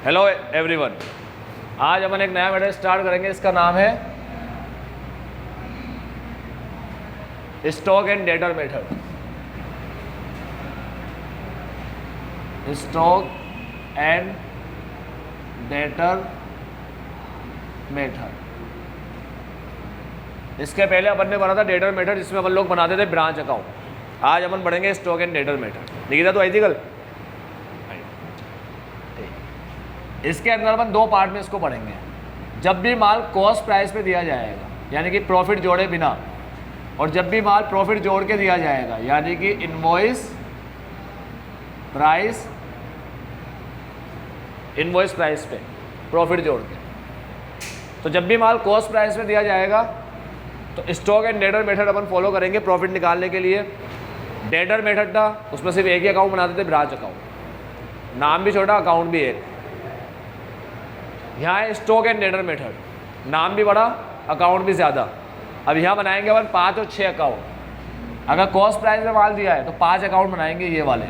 Hello everyone, आज अपन एक नया मेथड स्टार्ट करेंगे। इसका नाम है stock and debtor method. Stock and debtor method. इसके पहले अपन ने बना था डेटर मेथड, जिसमें अपन लोग बनाते थे ब्रांच अकाउंट। आज अपन पढ़ेंगे stock and debtor method. Nikita तो आई थी कल? इसके अंदर अपन दो पार्ट में इसको पढ़ेंगे। जब भी माल कॉस्ट प्राइस पे दिया जाएगा, यानी कि प्रॉफिट जोड़े बिना, और जब भी माल प्रॉफिट जोड़ के दिया जाएगा, यानी कि इनवॉइस प्राइस पे प्रॉफिट जोड़ के। तो जब भी माल कॉस्ट प्राइस पे दिया जाएगा तो stock and debtor method upon follow करेंगे प्रॉफिट निकालने के लिए। डेटर मेथड था, उसमें सिर्फ एक ही अकाउंट बनाते थे, ब्रांच अकाउंट। नाम भी छोटा, अकाउंट भी एक। यहाँ है स्टॉक एंड डेटर मेथड, नाम भी बड़ा, अकाउंट भी ज़्यादा। अब यहाँ बनाएंगे अपन 5 और 6 अकाउंट। अगर कॉस्ट प्राइस में माल दिया है तो 5 अकाउंट बनाएंगे, ये वाले।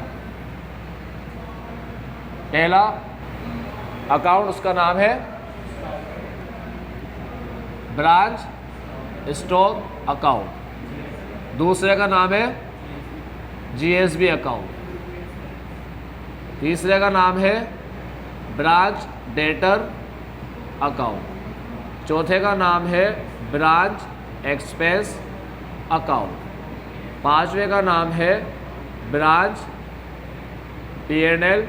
पहला अकाउंट, उसका नाम है ब्रांच स्टॉक अकाउंट। दूसरे का नाम है जीएसबी अकाउंट। तीसरे का नाम है ब्रांच डेटर अकाउंट। चौथे का नाम है ब्रांच एक्सपेंस अकाउंट। पांचवे का नाम है ब्रांच पीएनएल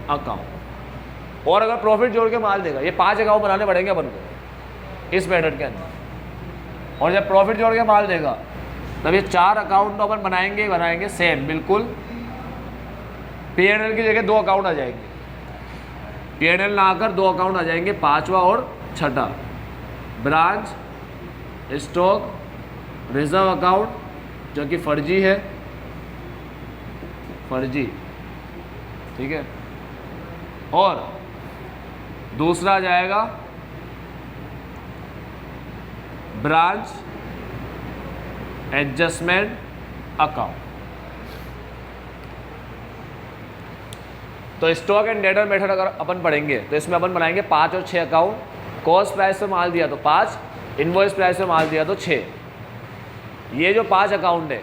अकाउंट। और अगर प्रॉफिट जोड़ के माल देगा, ये 5 अकाउंट बनाने पड़ेंगे अपन को इस मेथड के अंदर। और जब प्रॉफिट जोड़ के माल देगा तब ये 4 अकाउंट तो अपन बनाएंगे सेम बिल्कुल। पीएनएल की जगह 2 अकाउंट आ जाएंगे, पीएनएल ना आकर 2 अकाउंट आ जाएंगे, 5वां और 6ठा। ब्रांच स्टॉक रिजर्व अकाउंट, जो कि फर्जी है, फर्जी, ठीक है। और दूसरा आ जाएगा ब्रांच एडजस्टमेंट अकाउंट। तो स्टॉक एंड डेटर मेथड अगर अपन पढ़ेंगे तो इसमें अपन बनाएंगे 5 और 6 अकाउंट। कॉस्ट प्राइस पे माल दिया तो 5, इनवॉइस प्राइस पे माल दिया तो 6। ये जो 5 अकाउंट है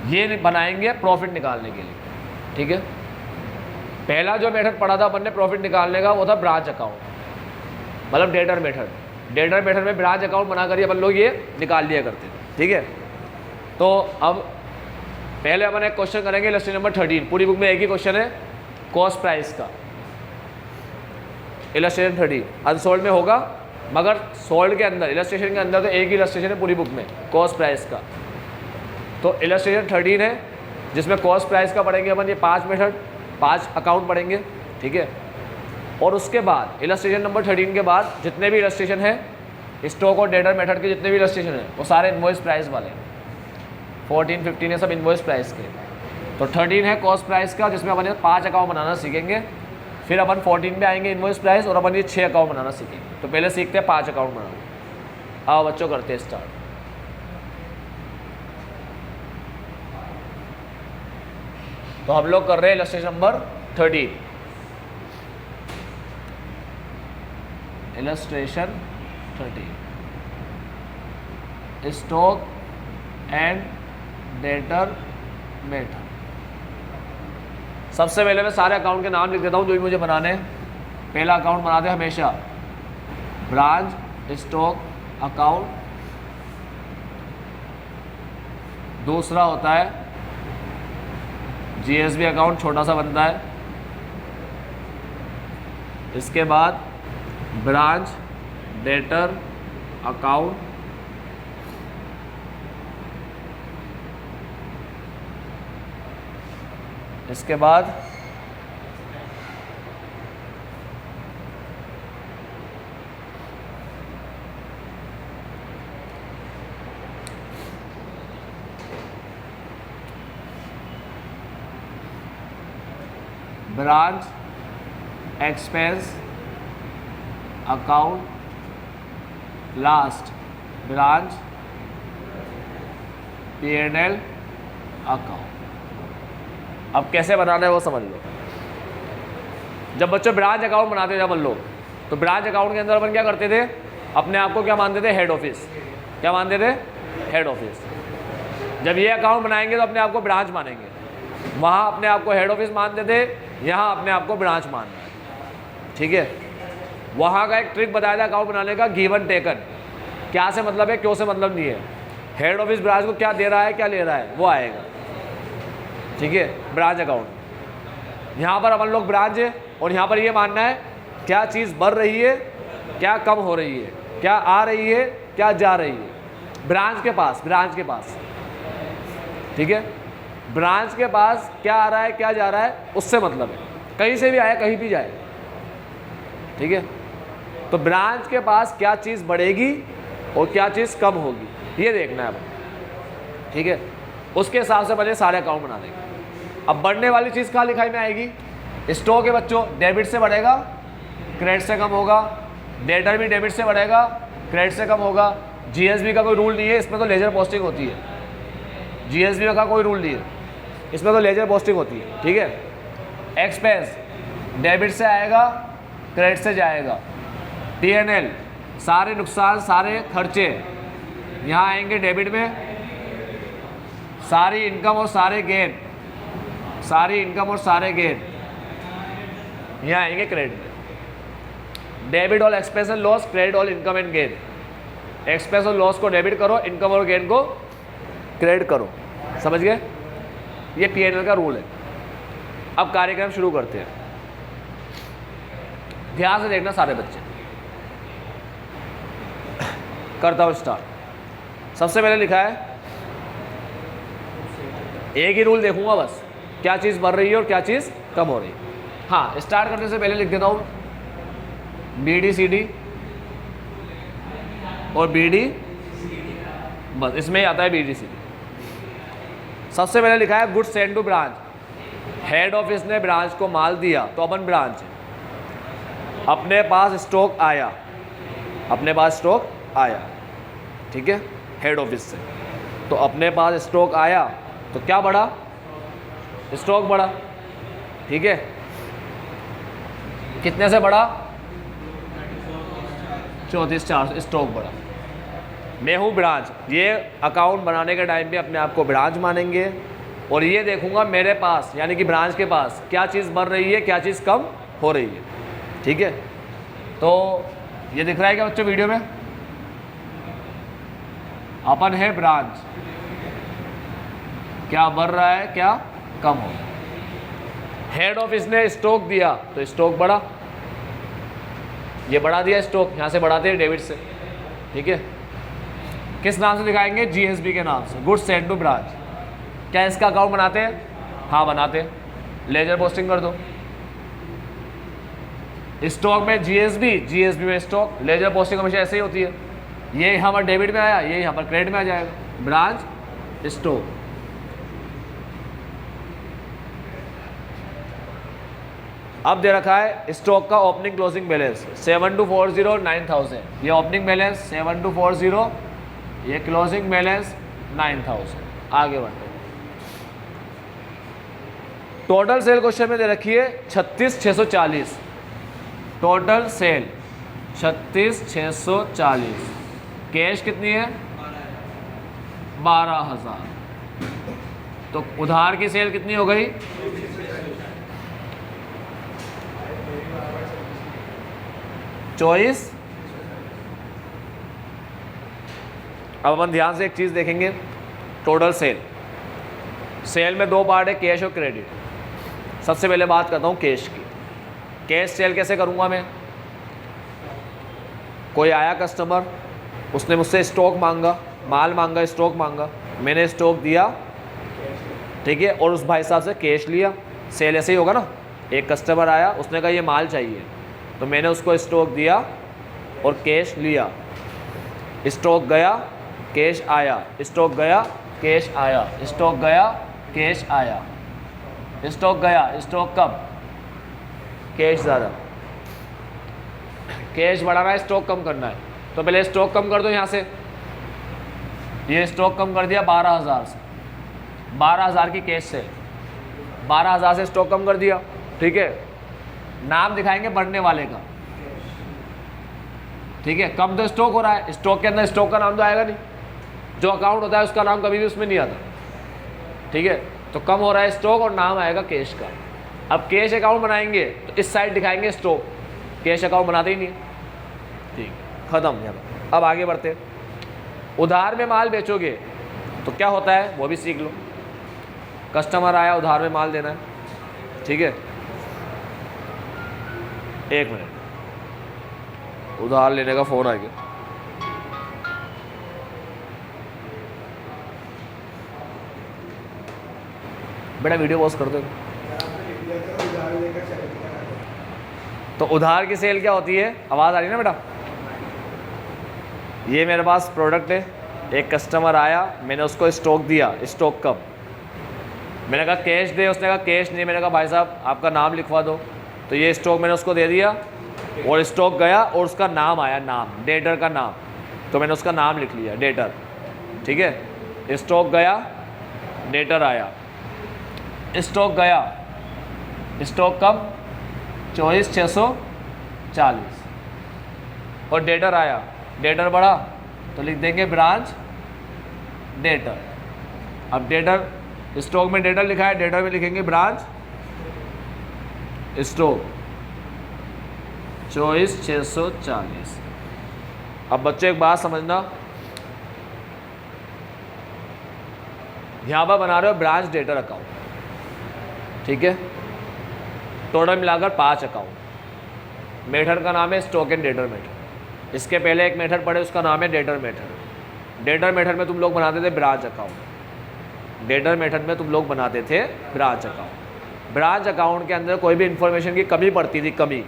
ये बनाएंगे प्रॉफिट निकालने के लिए, ठीक है। पहला जो मेथड पढ़ा था अपन ने प्रॉफिट निकालने का, वो था ब्रांच अकाउंट, मतलब डेटर मेथड। डेटर मेथड में ब्रांच अकाउंट बनाकर ही अपन लोग ये निकाल लिया करते थे, ठीक है। तो अब पहले अपन एक क्वेश्चन करेंगे, इलस्ट्रेशन नंबर 13। पूरी बुक में एक ही क्वेश्चन है कॉस्ट प्राइस का, इलस्ट्रेशन 13। अनसोल्ड में होगा, मगर सोल्ड के अंदर, इलस्ट्रेशन के अंदर तो एक ही इलस्ट्रेशन है पूरी बुक में कॉस्ट प्राइस का। तो इलस्ट्रेशन 13 है, जिसमें कॉस्ट प्राइस का पढ़ेंगे अपन ये 5 मेथड, 5 अकाउंट पढ़ेंगे, ठीक है। और उसके बाद इलस्ट्रेशन नंबर 13 के बाद जितने भी इलस्ट्रेशन है स्टॉक और डेटर मेथड के, जितने भी इलस्ट्रेशन है वो सारे इनवॉइस प्राइस वाले हैं। 14, 15 ये सब इनवॉइस प्राइस के। तो 13 है कॉस्ट प्राइस का, जिसमें अपन 5 अकाउंट बनाना सीखेंगे। फिर अपन 14 पे आएंगे इनवॉइस प्राइस, और अपन ये 6 अकाउंट बनाना सीखेंगे। तो पहले सीखते हैं 5 अकाउंट बनाना। आओ बच्चों, करते हैं स्टार्ट। तो हम लोग कर रहे हैं illustration number 13। Illustration 13 stock and debtor method. सबसे पहले मैं सारे अकाउंट के नाम लिख देता हूँ जो भी मुझे बनाने हैं। पहला अकाउंट बनाते हैं हमेशा ब्रांच स्टॉक अकाउंट। दूसरा होता है जीएसबी अकाउंट, छोटा सा बनता है। इसके बाद ब्रांच डेटर अकाउंट। इसके बाद branch expense account. Last branch PNL account. अब कैसे बनाना है वो समझ लो। जब बच्चों ब्रांच अकाउंट बनाते थे अपन लोग, तो ब्रांच अकाउंट के अंदर अपन क्या करते थे, अपने आप को क्या मानते थे, हेड ऑफिस। क्या मानते थे, हेड ऑफिस। जब ये अकाउंट बनाएंगे तो अपने आप को ब्रांच मानेंगे, वहाँ अपने आप को हेड ऑफिस मानते थे, यहाँ अपने आप को ब्रांच मानना है। ठीक है, वहाँ का एक ट्रिक बताया था अकाउंट बनाने का, गिवन टेकन। क्या से मतलब है, क्यों से मतलब नहीं है। हेड ऑफिस ब्रांच को क्या दे रहा है, क्या ले रहा है, वो आएगा। ठीक है, ब्रांच अकाउंट। यहाँ पर अपन लोग ब्रांच है, और यहाँ पर ये मानना है क्या चीज़ बढ़ रही है, क्या कम हो रही है, क्या आ रही है, क्या जा रही है। ब्रांच के पास, ब्रांच के पास, ठीक है, ब्रांच के पास क्या आ रहा है, क्या जा रहा है, उससे मतलब है। कहीं से भी आए, कहीं भी जाए। ठीक है, तो ब्रांच के पास क्या चीज़ बढ़ेगी और क्या चीज़ कम होगी, ये देखना है अब। ठीक है, उसके हिसाब से पहले सारे अकाउंट बना देंगे। अब बढ़ने वाली चीज़ कहाँ लिखाई में आएगी, स्टॉक है बच्चों, डेबिट से बढ़ेगा, क्रेडिट से कम होगा। डेटर भी डेबिट से बढ़ेगा, क्रेडिट से कम होगा। जीएसबी का कोई रूल नहीं है, इसमें तो लेजर पोस्टिंग होती है। जीएसबी का कोई रूल नहीं है, इसमें तो लेजर पोस्टिंग होती है। ठीक है, एक्सपेंस डेबिट से आएगा, क्रेडिट से जाएगा। टीएनएल सारे नुकसान, सारे खर्चे यहाँ आएंगे डेबिट में। सारी इनकम और सारे गेन, सारी इनकम और सारे गेन यहाँ आएंगे क्रेडिट में। डेबिट और एक्सपेंस एंड लॉस, क्रेडिट और इनकम एंड गेन। एक्सपेंस और लॉस को डेबिट करो, इनकम और गेन को क्रेडिट करो। समझ गए, ये पीएनएल का रूल है। अब कार्यक्रम शुरू करते हैं, ध्यान से देखना सारे बच्चे। करता हूँ स्टार्ट। सबसे पहले लिखा है, एक ही रूल देखूंगा बस, क्या चीज़ बढ़ रही है और क्या चीज़ कम हो रही है। हाँ, स्टार्ट करने से पहले लिख देता हूँ BD/CD और BD, बस इसमें ही आता है BD/CD। सबसे पहले लिखा है goods send to branch. Head office ने ब्रांच को माल दिया, तो अपन ब्रांच है। अपने पास स्टॉक आया, अपने पास स्टॉक आया। ठीक है, हेड ऑफिस से, तो अपने पास स्टॉक आया तो क्या बढ़ा, स्टॉक बढ़ा। ठीक है, कितने से बढ़ा, 34,400 स्टॉक बढ़ा। मैं हूँ ब्रांच, ये अकाउंट बनाने के टाइम पे अपने आप को ब्रांच मानेंगे, और ये देखूंगा मेरे पास यानी कि ब्रांच के पास क्या चीज़ बढ़ रही है, क्या चीज़ कम हो रही है। ठीक है, तो ये दिख रहा है क्या बच्चों वीडियो में, अपन है ब्रांच, क्या बढ़ रहा है, क्या कम हो रहा है। हेड ऑफिस ने स्टॉक दिया तो स्टॉक बढ़ा, ये बढ़ा दिया स्टॉक, यहाँ से बढ़ाते हैं डेबिट से। ठीक है, किस नाम से दिखाएंगे, जीएसबी के नाम से, गुड्स सेंड टू ब्रांच। क्या इसका अकाउंट बनाते हैं, हाँ बनाते हैं, लेजर पोस्टिंग कर दो। स्टॉक में जीएसबी, जीएसबी में स्टॉक, लेजर पोस्टिंग हमेशा ऐसे ही होती है। ये यहाँ पर डेबिट में आया, ये यहाँ पर क्रेडिट में आ जाएगा। ब्रांच स्टॉक, अब दे रखा है स्टॉक का ओपनिंग क्लोजिंग बैलेंस 7240 9000। ये ओपनिंग बैलेंस 7240, ये क्लोजिंग बैलेंस 9000। आगे बढ़ते हैं। टोटल सेल क्वेश्चन में दे रखी है 36,640। Total sale 36,640। कैश कितनी है, 12,000। तो उधार की सेल कितनी हो गई, 24। अब अपन ध्यान से एक चीज़ देखेंगे, टोटल सेल, सेल में दो पार्ट है, कैश और क्रेडिट। सबसे पहले बात करता हूँ कैश की। कैश सेल कैसे करूँगा मैं, कोई आया कस्टमर, उसने मुझसे स्टॉक मांगा, माल मांगा, स्टॉक मांगा, मैंने स्टॉक दिया। ठीक है, और उस भाई साहब से कैश लिया। सेल ऐसे ही होगा ना, एक कस्टमर आया, उसने कहा ये माल चाहिए, तो मैंने उसको स्टॉक दिया और कैश लिया। स्टॉक गया, कैश आया, स्टॉक गया, कैश आया, स्टॉक गया, कैश आया, स्टॉक गया। स्टॉक कम, कैश ज़्यादा। कैश बढ़ाना है, स्टॉक कम करना है, तो पहले स्टॉक कम कर दो यहाँ से। ये स्टॉक कम कर दिया 12,000 से, 12,000 की कैश से, 12,000 से स्टॉक कम कर दिया। ठीक है, नाम दिखाएंगे बढ़ने वाले का, ठीक है। कम तो स्टॉक हो रहा है, स्टॉक के अंदर स्टॉक का नाम तो आएगा नहीं, जो अकाउंट होता है उसका नाम कभी भी उसमें नहीं आता, ठीक है। तो कम हो रहा है स्टॉक और नाम आएगा कैश का। अब कैश अकाउंट बनाएंगे तो इस साइड दिखाएंगे स्टॉक, कैश अकाउंट बनाते ही नहीं, ठीक, खत्म यहाँ पर। अब आगे बढ़ते, उधार में माल बेचोगे तो क्या होता है वो भी सीख लो। कस्टमर आया, उधार में माल देना है, ठीक है। एक मिनट, उधार लेने का फ़ोन आ गया। बेटा वीडियो पॉज कर दो। तो उधार की सेल क्या होती है, आवाज़ आ रही है ना बेटा। ये मेरे पास प्रोडक्ट है, एक कस्टमर आया, मैंने उसको स्टॉक दिया। स्टॉक कब, मैंने कहा कैश दे, उसने कहा कैश नहीं, मैंने कहा भाई साहब आपका नाम लिखवा दो। तो ये स्टॉक मैंने उसको दे दिया और स्टॉक गया और उसका नाम आया, नाम डेटर का नाम, तो मैंने उसका नाम लिख लिया डेटर, ठीक है। स्टॉक गया, डेटर आया, स्टॉक गया, स्टॉक कब 24,640 और डेटर आया, डेटर बढ़ा तो लिख देंगे ब्रांच डेटर। अब डेटर, स्टॉक में डेटर लिखा है, डेटर में लिखेंगे ब्रांच स्टॉक 24,640। अब बच्चों एक बात समझना, यहाँ पर बना रहे हो ब्रांच डेटर अकाउंट, ठीक है। टोटल मिलाकर 5 अकाउंट। मेथड का नाम है स्टॉक एंड डेटर मेथड। इसके पहले एक मेथड पढ़े, उसका नाम है डेटर मेथड। डेटर मेथड में तुम लोग बनाते थे ब्रांच अकाउंट, डेटर मेथड में तुम लोग बनाते थे ब्रांच अकाउंट। ब्रांच अकाउंट के अंदर कोई भी इंफॉर्मेशन की कमी पड़ती थी, कमी,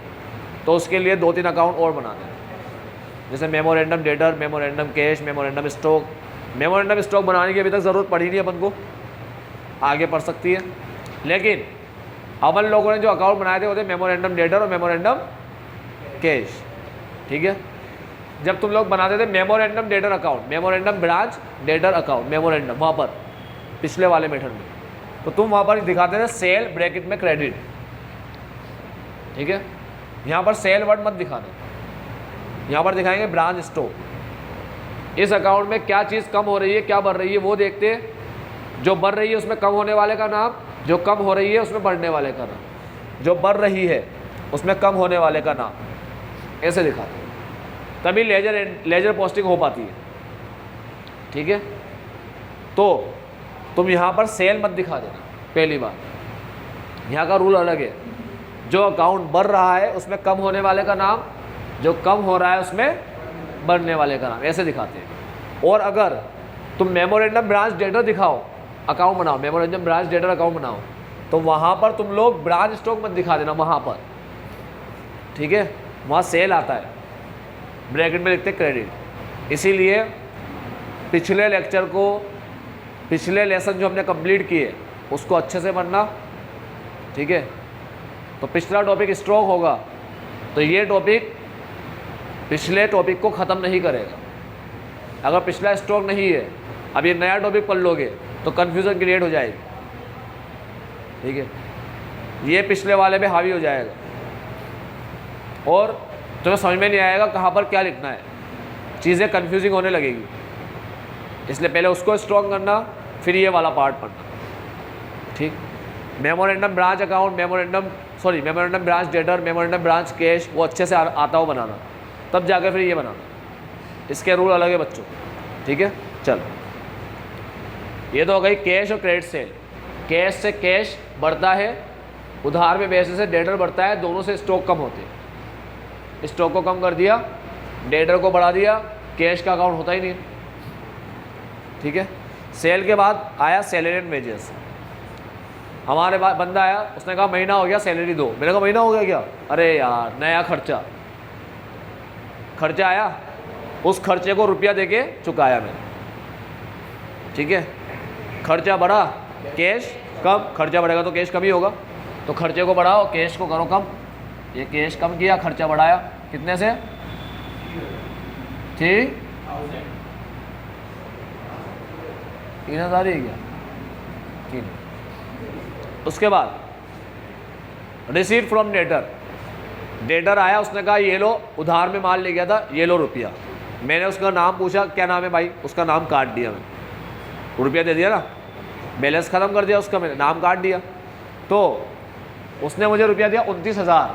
तो उसके लिए 2-3 अकाउंट और बनाते थे, जैसे memorandum debtor, memorandum cash, memorandum stock. Memorandum stock बनाने की अभी तक ज़रूरत पड़ी नहीं अपन को, आगे पड़ सकती है। लेकिन अपन लोगों ने जो अकाउंट बनाए थे वो थे मेमोरेंडम डेटर और मेमोरेंडम कैश, ठीक है। जब तुम लोग बनाते थे memorandum debtor account, memorandum branch debtor account, memorandum वहाँ पर पिछले वाले मेथड में, तो तुम वहाँ पर दिखाते थे सेल ब्रैकेट में क्रेडिट, ठीक है। यहाँ पर सेल वर्ड मत दिखाना, यहाँ पर दिखाएंगे ब्रांच स्टॉक। इस अकाउंट में क्या चीज़ कम हो रही है, क्या बढ़ रही है वो देखते हैं। जो बढ़ रही है उसमें कम होने वाले का नाम, जो कम हो रही है उसमें बढ़ने वाले का नाम, जो बढ़ रही है उसमें कम होने वाले का नाम, ऐसे दिखाते हैं, तभी लेजर पोस्टिंग हो पाती है, ठीक है। तो तुम यहाँ पर सेल मत दिखा देना, पहली बात, यहाँ का रूल अलग है। जो अकाउंट बढ़ रहा है उसमें कम होने वाले का नाम, जो कम हो रहा है उसमें बढ़ने वाले का नाम, ऐसे दिखाते हैं। और अगर तुम मेमोरेंडम ब्रांच डेटर दिखाओ, अकाउंट बनाओ, मेमोरेंडम ब्रांच डेटर अकाउंट बनाओ, तो वहाँ पर तुम लोग ब्रांच स्टॉक मत दिखा देना वहाँ पर, ठीक है। वहाँ सेल आता है, ब्रैकेट में लिखते क्रेडिट। इसीलिए पिछले लेक्चर को, पिछले लेसन जो हमने कंप्लीट किए उसको अच्छे से पढ़ना, ठीक है। तो पिछला टॉपिक स्टॉक होगा, तो ये टॉपिक पिछले टॉपिक को ख़त्म नहीं करेगा। अगर पिछला स्टॉक नहीं है, अब ये नया टॉपिक पढ़ लोगे तो कन्फ्यूज़न क्रिएट हो जाएगी, ठीक है। ये पिछले वाले पे हावी हो जाएगा और तुम्हें समझ में नहीं आएगा कहाँ पर क्या लिखना है, चीज़ें कन्फ्यूजिंग होने लगेगी। इसलिए पहले उसको स्ट्रॉन्ग करना, फिर ये वाला पार्ट पढ़ना, ठीक। Memorandum branch account, memorandum branch debtor, memorandum branch cash, वो अच्छे से आता हो बनाना, तब जाकर फिर ये बनाना। इसके रूल अलग है बच्चों, ठीक है। चलो, ये तो हो गई कैश और क्रेडिट सेल। कैश से कैश बढ़ता है, उधार में बेचने से डेटर बढ़ता है, दोनों से स्टॉक कम होते हैं। स्टॉक को कम कर दिया, डेटर को बढ़ा दिया, कैश का अकाउंट होता ही नहीं, ठीक है। सेल के बाद आया सैलरी एंड वेजेस। हमारे पास बंदा आया, उसने कहा महीना हो गया सैलरी दो। मैंने कहा महीना हो गया क्या? अरे यार नया खर्चा आया, उस खर्चे को रुपया देके चुकाया मैंने, ठीक है। खर्चा बढ़ा, कैश कम, खर्चा बढ़ेगा तो कैश कम ही होगा, तो खर्चे को बढ़ाओ, कैश को करो कम। ये कैश कम किया, खर्चा बढ़ाया, कितने से? 3,000 ही क्या? ठीक है। उसके बाद रिसीट फ्रॉम डेटर, डेटर आया, उसने कहा ये लो, उधार में माल ले गया था, ये लो रुपया। मैंने उसका नाम पूछा, क्या नाम है भाई, उसका नाम काट दिया मैंने, रुपया दे दिया ना, बैलेंस ख़त्म कर दिया उसका, मैंने नाम काट दिया। तो उसने मुझे रुपया दिया 29,000,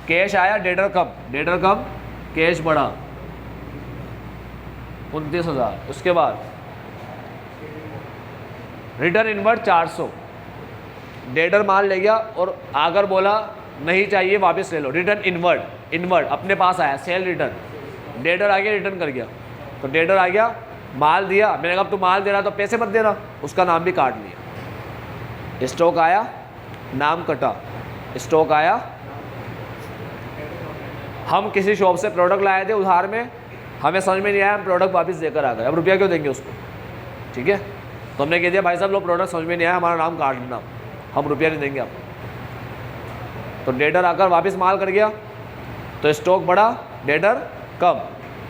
कैश आया, डेटर कम, कैश बढ़ा 29,000। उसके बाद रिटर्न इनवर्ड 400, डेटर माल ले गया और आकर बोला नहीं चाहिए वापस ले लो, रिटर्न इनवर्ड अपने पास आया, सेल रिटर्न, डेटर आ गया रिटर्न कर गया। तो डेटर आ गया, माल दिया, मैंने कहा तू माल दे रहा तो पैसे मत देना, उसका नाम भी काट लिया। स्टॉक आया, नाम कटा, स्टॉक आया, हम किसी शॉप से प्रोडक्ट लाए थे उधार में, हमें समझ में नहीं आया, हम प्रोडक्ट वापस देकर आ गए, अब रुपया क्यों देंगे उसको, ठीक है। तो हमने कह दिया भाई साहब लो प्रोडक्ट समझ में नहीं आया, हमारा नाम काट देना, हम रुपया नहीं देंगे आपको। तो डेटर आकर वापस माल कर गया, तो स्टॉक बढ़ा, डेटर कम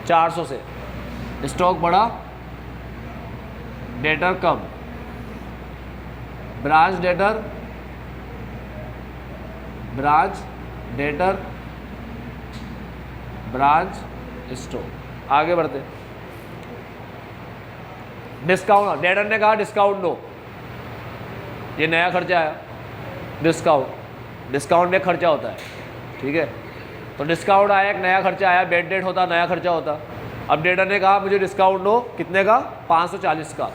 400 से, स्टॉक बढ़ा, डेटर कम, ब्रांच डेटर ब्रांच स्टॉक। आगे बढ़ते, डिस्काउंट, डेटर ने कहा डिस्काउंट दो, ये नया खर्चा आया, डिस्काउंट में खर्चा होता है, ठीक है। तो डिस्काउंट आया, एक नया खर्चा आया, बेड डेट होता, नया खर्चा होता। अब डेटर ने कहा मुझे डिस्काउंट दो, कितने का, 540 का,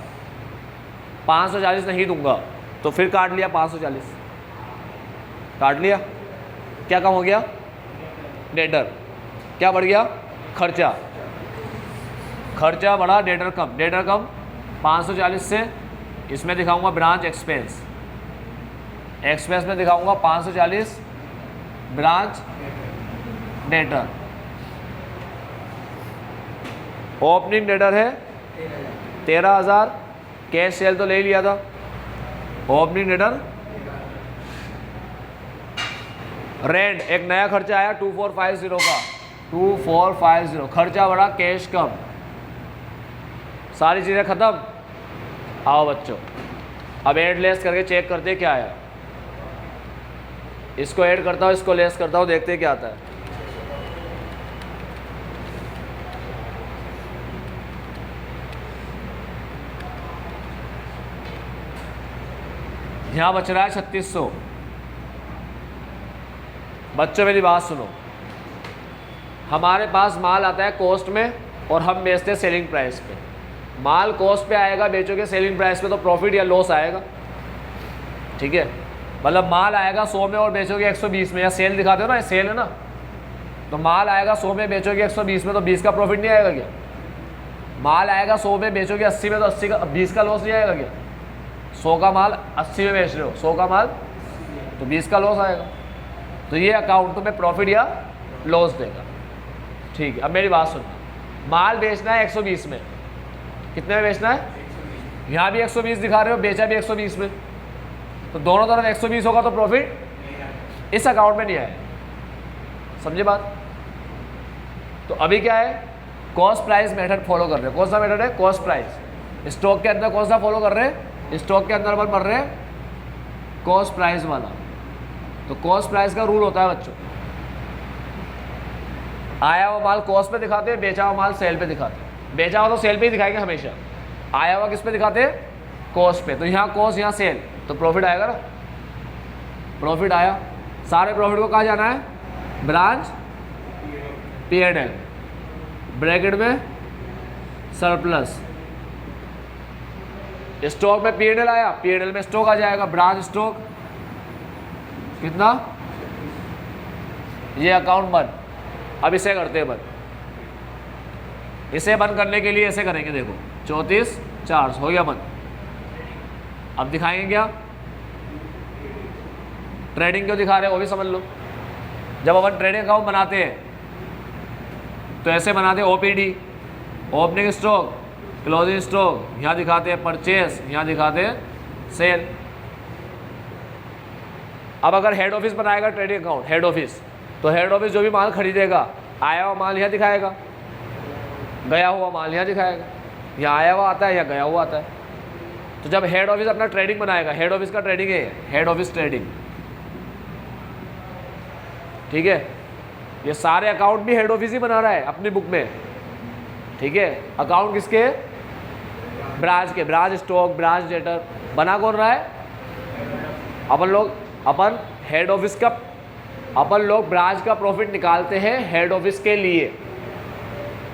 540 नहीं दूंगा, तो फिर काट लिया 540, काट लिया, क्या कम हो गया, डेटर, क्या बढ़ गया, खर्चा बढ़ा, डेटर कम 540 से, इसमें दिखाऊंगा ब्रांच एक्सपेंस में दिखाऊंगा 540 ब्रांच डेटर। ओपनिंग डेटर है 13,000, कैश सेल तो ले लिया था, ओपनिंग डेटर। रेंट, एक नया खर्चा आया 2450 का, 2450, खर्चा बढ़ा, कैश कम, सारी चीज़ें ख़त्म। आओ बच्चों, अब ऐड लेस करके चेक करते हैं क्या आया, इसको ऐड करता हूँ, इसको लेस करता हूँ, देखते हैं क्या आता है। यहाँ बच रहा है 3600। बच्चों मेरी बात सुनो, हमारे पास माल आता है कॉस्ट में और हम बेचते हैं सेलिंग प्राइस पे। माल कॉस्ट पे आएगा, बेचोगे सेलिंग प्राइस पे तो प्रॉफिट या लॉस आएगा, ठीक है। मतलब माल आएगा 100 में और बेचोगे 120 में, या सेल दिखाते हो ना, सेल है ना, तो माल आएगा 100 में, बेचोगे 120 में, तो 20 का प्रॉफिट नहीं आएगा क्या। माल आएगा 100 में, बेचोगे 80 में, तो 80 का 20 का लॉस नहीं आएगा क्या। 100 का माल 80 में बेच रहे हो, 100 का माल तो 20 का लॉस आएगा। तो ये अकाउंट तुम्हें प्रॉफिट या लॉस देगा, ठीक है। अब मेरी बात सुनना, माल बेचना है 120 में, कितने में बेचना है, यहाँ भी 120 दिखा रहे हो, बेचा भी 120 में, तो दोनों तरफ 120 होगा तो प्रॉफिट इस अकाउंट में नहीं आया, समझे बात। तो अभी क्या है, कॉस्ट प्राइस मेथड फॉलो कर रहे हैं। कौन सा मेथड है, कॉस्ट प्राइस। स्टॉक के अंदर कौन सा फॉलो कर रहे हैं, स्टॉक के अंदर अपन पढ़ रहे हैं कॉस्ट प्राइस वाला। तो कॉस्ट प्राइस का रूल होता है बच्चों, आया हुआ माल कॉस्ट पे दिखाते हैं, बेचा हुआ माल सेल पे दिखाते हैं। बेचा हुआ तो सेल पे ही दिखाएंगे हमेशा, आया हुआ किस पे दिखाते हैं, कॉस्ट पे। तो यहाँ कॉस्ट, यहाँ सेल, तो प्रॉफिट आएगा ना, प्रॉफिट आया। सारे प्रॉफिट को कहा जाना है ब्रांच P&L, ब्रैकेट में सरप्लस। स्टॉक में P&L आया, P&L में स्टॉक आ जाएगा, ब्रांच स्टॉक कितना, ये अकाउंट बंद। अब इसे करते हैं बंद, इसे बंद करने के लिए ऐसे करेंगे, देखो 34,400 हो गया बंद। अब दिखाएंगे क्या, ट्रेडिंग क्यों दिखा रहे हैं वो भी समझ लो। जब अपन ट्रेडिंग अकाउंट बनाते हैं तो ऐसे बनाते हैं OPD, opening stock, closing stock, यहाँ दिखाते हैं परचेस, यहाँ दिखाते हैं सेल। अब अगर हेड ऑफिस बनाएगा ट्रेडिंग अकाउंट, हेड ऑफिस, तो हेड ऑफिस जो भी माल खरीदेगा, आया हुआ माल यहाँ दिखाएगा, गया हुआ माल यहाँ दिखाएगा। यहाँ आया हुआ आता है, यहाँ गया हुआ आता है। तो जब हेड ऑफिस अपना ट्रेडिंग बनाएगा, हेड ऑफिस का ट्रेडिंग है हेड ऑफिस ट्रेडिंग, ठीक है। ये सारे अकाउंट भी हेड ऑफिस ही बना रहा है अपनी बुक में, ठीक है। अकाउंट किसके? ब्रांच के। ब्रांच स्टॉक, ब्रांच डेटर बना कौन रहा है? अपन हेड ऑफिस का, अपन लोग ब्रांच का प्रॉफिट निकालते हैं हेड ऑफिस के लिए।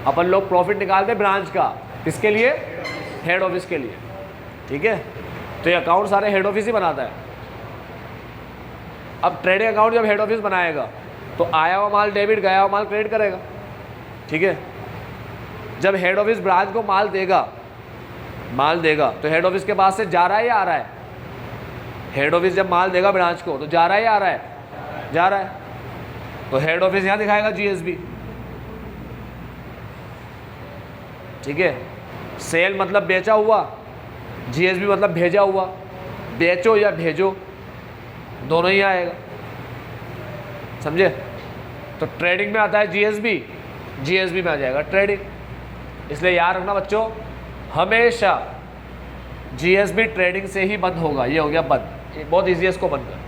अपन लोग प्रॉफिट निकालते हैं ब्रांच का, किसके लिए? हेड ऑफिस के लिए, ठीक है। तो ये अकाउंट सारे हेड ऑफिस ही बनाता है। अब ट्रेडिंग अकाउंट जब हेड ऑफिस बनाएगा तो आया हुआ माल डेबिट, गया हुआ माल क्रेडिट करेगा, ठीक है। जब हेड ऑफिस ब्रांच को माल देगा तो हेड ऑफिस के पास से जा रहा है या आ रहा है? हेड ऑफिस जब माल देगा ब्रांच को तो जा रहा है या आ रहा है? जा रहा है। तो हेड ऑफिस यहाँ दिखाएगा GSB, ठीक है। सेल मतलब बेचा हुआ, GSB मतलब भेजा हुआ। बेचो या भेजो दोनों ही आएगा, समझे। तो ट्रेडिंग में आता है GSB में आ जाएगा ट्रेडिंग। इसलिए याद रखना बच्चों, हमेशा GSB ट्रेडिंग से ही बंद होगा। ये हो गया बंद, ये बहुत ईजी है इसको बंद कर।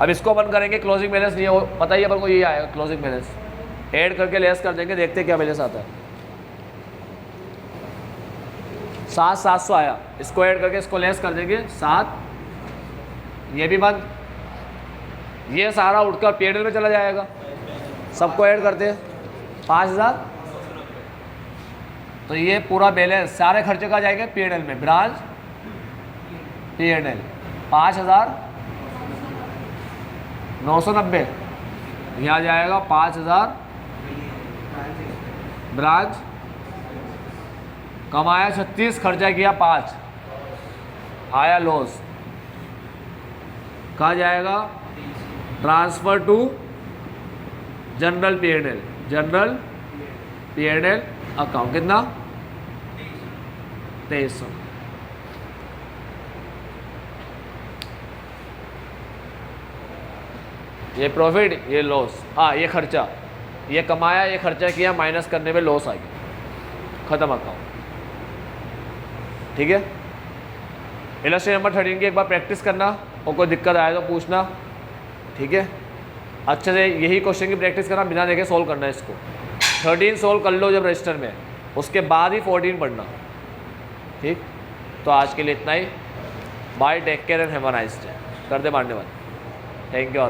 अब इसको बंद करेंगे, क्लोजिंग बैलेंस नहीं हो, पता ही अपन को ये आएगा क्लोजिंग बैलेंस। ऐड करके लेस कर देंगे, देखते क्या बैलेंस आता है। 7,700 आया, इसको ऐड करके इसको लेस कर देंगे 7, ये भी बंद। ये सारा उठकर P&L में चला जाएगा। सबको ऐड करते हैं 5,000, तो ये पूरा बैलेंस सारे खर्चे का जाएंगे P&L में। ब्रांच P&L 5,990, यहाँ जाएगा 5,000। ब्रांच कमाया 36, खर्चा किया 5, आया लॉस। कहाँ जाएगा? Transfer to general P&L account. कितना? 2300। ये प्रॉफिट, ये लॉस, हाँ ये खर्चा, ये कमाया, ये खर्चा किया, माइनस करने में लॉस आ गया, खत्म अकाउंट, ठीक है। इलस्ट्रेशन नंबर 13 की एक बार प्रैक्टिस करना और कोई दिक्कत आए तो पूछना, ठीक है। अच्छे से यही क्वेश्चन की प्रैक्टिस करना, बिना देखे सोल्व करना है इसको। 13 सोल्व कर लो जब रजिस्टर में, उसके बाद ही 14 पढ़ना, ठीक। तो आज के लिए इतना ही। Bye, take care and have a nice day. कर दे मारने वाले, थैंक यू।